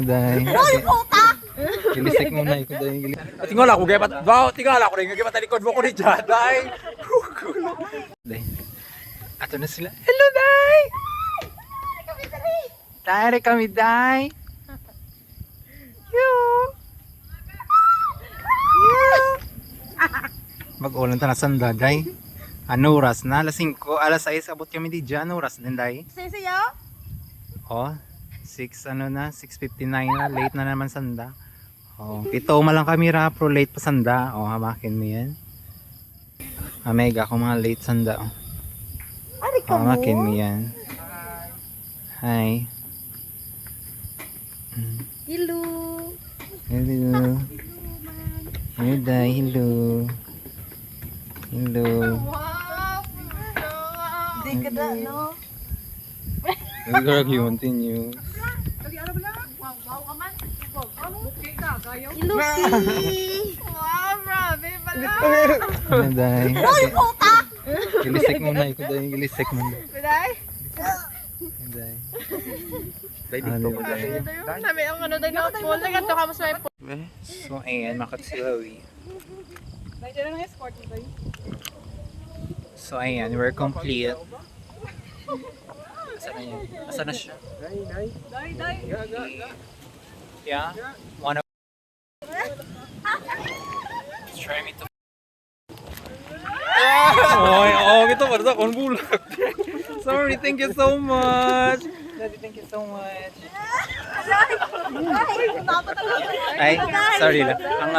Day. Gilisik mo na ikaw day. Tingala ko gaya pat. Wow, tingala ko rin gaya patalikod mo ko ni Jaday. Day. Ato na sila. Hello Day. Tare kami Day. Mag-ulan ta na sanda Day. Ano oras na? Alas 5, alas 6 abot kami di dyan. Ano oras din Day? Sisiyo? Oh, 6 ano na, 6:59 na, late na naman sanda. Oh, ito malang kamera pro late pa sanda. Oh, hamakin mo 'yan. Mega ako mga late sanda. Oh. Ari ka mo? Hamakin mo 'yan. Hi. Hello. Hello. Hello, Day. Hello. Hello. Di ka na, no? We're gonna continue. Hello, Pi. Ano, Day? Hoy, puta! Gilisik mo na ikaw, Day. Gilisik mo na. Biday? Day. Sabi ang ano daw na phone lang ato ka mas may phone. So, ayan, makatsilawi. So, ayan, we're complete. Asa na yan? Asa na siya? Yeah? Wanna... Try me to... Oh, ito para sa akong bulag. Sorry, thank you so much. Daddy, thank you so much. Ay, sorry lang. Ang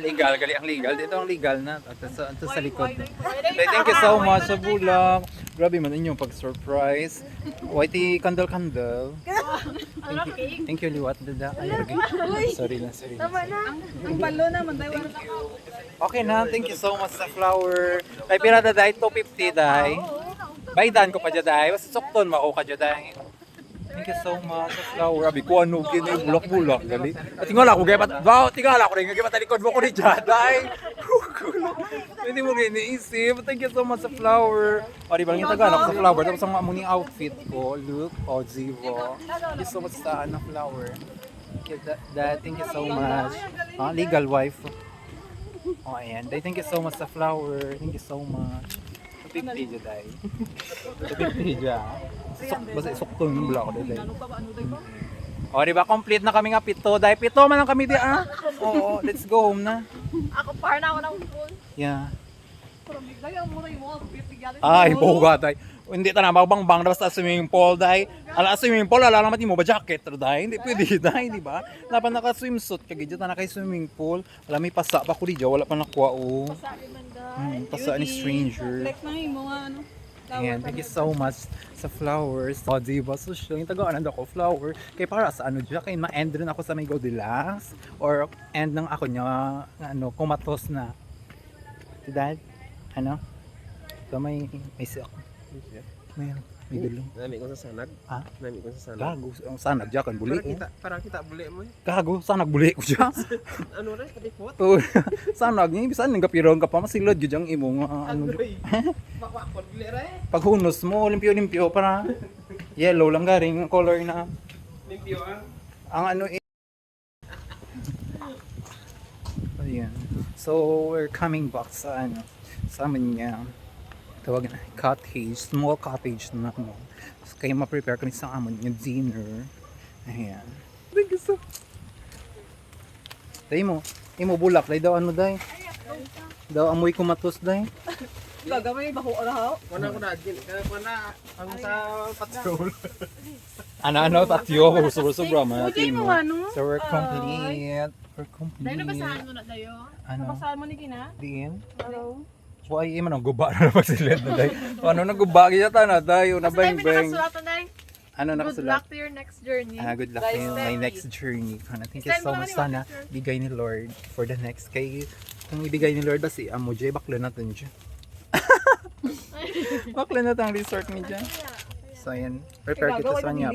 legal, gali ang legal. Dito ang legal na. Ito sa likod. Ay, thank you so much sa bulang. Grabe man inyong pag-surprise. Whitey candle. Thank you, Liwat. Dada. Ay, sorry lang. Tama na. Ang balo naman tayo. Okay na, thank you so much sa flower. Kay pirata dahil 250 dahil. Baydan ko pa dyan dahil. Basta sukton mao ka dyan dahil. Thank you so much sa flower. Abi ko ano kini bulak-bulak gali. At tingala ko gaya pat. Wow, tingala ko rin gaya patalikod mo ko ni Jaday. Hindi mo iniisip. Thank you so much sa flower. O di ba yung taga ako sa flower tapos ang amuning outfit ko. Look, Zivo. Thank you so much sa flower. Thank you so much. Legal wife. Oh, ayan. Thank you so much sa flower. Thank you so much. 50 dyan dahil. 50 dyan. Basta isukto yung bulak ko dahil. O, diba? Complete na kami nga pito. Dahil pito man lang kami diyan. Oo, let's go home na. Ako par na ako ng phone. Yeah. Pero bigay ang muna yung mga pipigyan. Ay, buga dahil. Hindi ta na magbang-bang na basta swimming pool dahil. Ala swimming pool, ala naman mo ba jacket dahil. Hindi pwede dahil, di ba? Wala pa naka-swimsuit kag dito na kay swimming pool. Wala may pasa pa ko dito, wala pa nakuha o. Pasa ni stranger. Like na yung mga ano. Ayan, thank you so much sa flowers. O, diba? So, yung tagaan ako flower. Kaya para sa ano dyan, kaya ma-end rin ako sa may Goldilocks. Or end ng ako niya, ano, kumatos na. Si Dad, ano? Ito may siya ako. May dulong. Nami ko sa sanag. Ha? Nami ko sa sanag. Gago, ang sanag dyan kan buli. Para kita buli mo eh. Gago, sanag buli ko dyan. Ano rin, kadipot? Sanag niya, bisan nang kapirong ka pa, masilod yun yung imong ano. Makwakot buli rin. Pag hunos mo, limpyo-limpyo para yellow lang garing color na. Limpyo ah. Ang ano ayan. So we're coming back sa ano, sa amin niya. Tawag na cottage, small cottage na mo. So, kaya ma-prepare kami sa amon yung dinner. Ayan. Thank you so. Day mo bulak, day daw ano day? Daw amoy kumatos day. Gagamay ba ko araw? Wana ko na din. Kaya wana ang sa patrol. Ano tatyo, sobra man Hindi natin mo mo. ano? So we're complete. We're complete. Dahil nabasahan mo na tayo. Ano? Nabasahan mo ni Kina? Diin? Hello? Why man ang guba na naman sila na day. Ano nang guba gyata na day, na bang bang. Nakasulatan na Ano Good nakasulat? luck to your next journey. Good luck in my next journey. Thank you so much. Sana bigay ni Lord for the next kay kung ibigay ni Lord ba si amo jay bakla natin dyan. Bakla natin ang resort ni dyan. So ayan, prepare kita sa kanya.